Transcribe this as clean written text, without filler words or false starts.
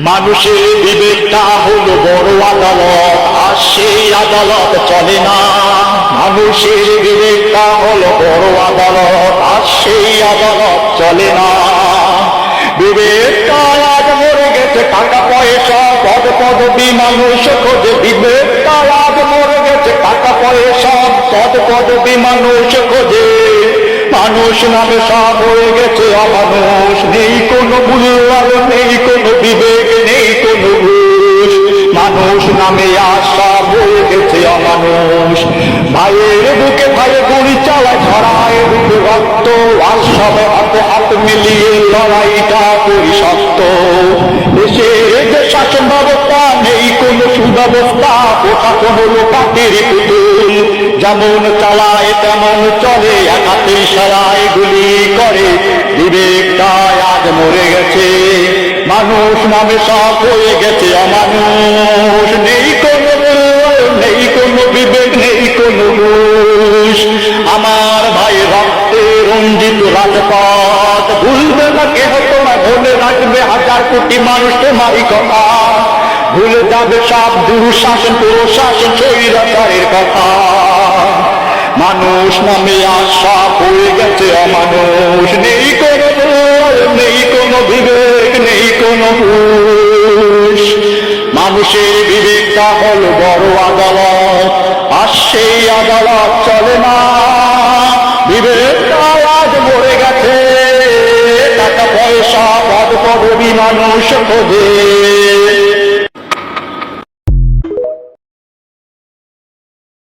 মানুষের বিবেকটা হলো বড় আদালত, আর সেই আদালত চলে না। মানুষের বিবেকটা হলো বড় আদালত, আর সেই আদালত চলে না। বিবেকটা আজ মরে গেছে, টাকা পয়সা পদ পদবি মানুষ খোঁজে। বিবেকটা আজ মরে গেছে, টাকা পয়সা পদ পদবি মানুষ খোঁজে। মানুষ নামে সব হয়ে গেছে অমানুষ, নেই কোনো মূল্যায়ন, নেই কোনো বিবেক, নেই কোনো ঘুষ। মানুষ নামে আজ সব হয়ে গেছে অমানুষ। ভাইয়ের বুকে ভাইয়ের গুলি চালায়, ধরায় বুকে রক্ত, আর সবে হাতে হাত মিলিয়ে লড়াইটা করি শক্ত। দেশের যে শাসন ব্যবস্থা, নেই কোনো সুব্যবস্থা, ওটা কোনো লোকাতির পুতুল। যেমন চালায় তেমন চলে, একাতে সারায় গুলি করে। বিবেকটা আজ মরে গেছে, মানুষ নামে সব হয়ে গেছে অমানুষ। নেই কোনো মূল্যায়ন, নেই কোনো বিবেক, নেই কোনো ঘুষ। আমার ভাই রক্তে রঞ্জিত রাজপথ, ভুলবে না কেহ তোমার, মনে রাখবে হাজার কোটি মানুষ তোমারই কথা। ভুলে যাবে সব দুঃশাসন প্রশাসন স্বৈরাচারের কথা। মানুষ নামে আজ সব হয়ে গেছে অমানুষ। নেই কোনো মূল্যায়ন, নেই কোনো বিবেক, নেই কোনো ঘুষ। মানুষের বিবেকটা হলো বড় আদালত, আর সেই আদালত চলে না। বিবেকটা আজ মরে গেছে, টাকা পয়সা পদ পদবি মানুষ খোঁজে।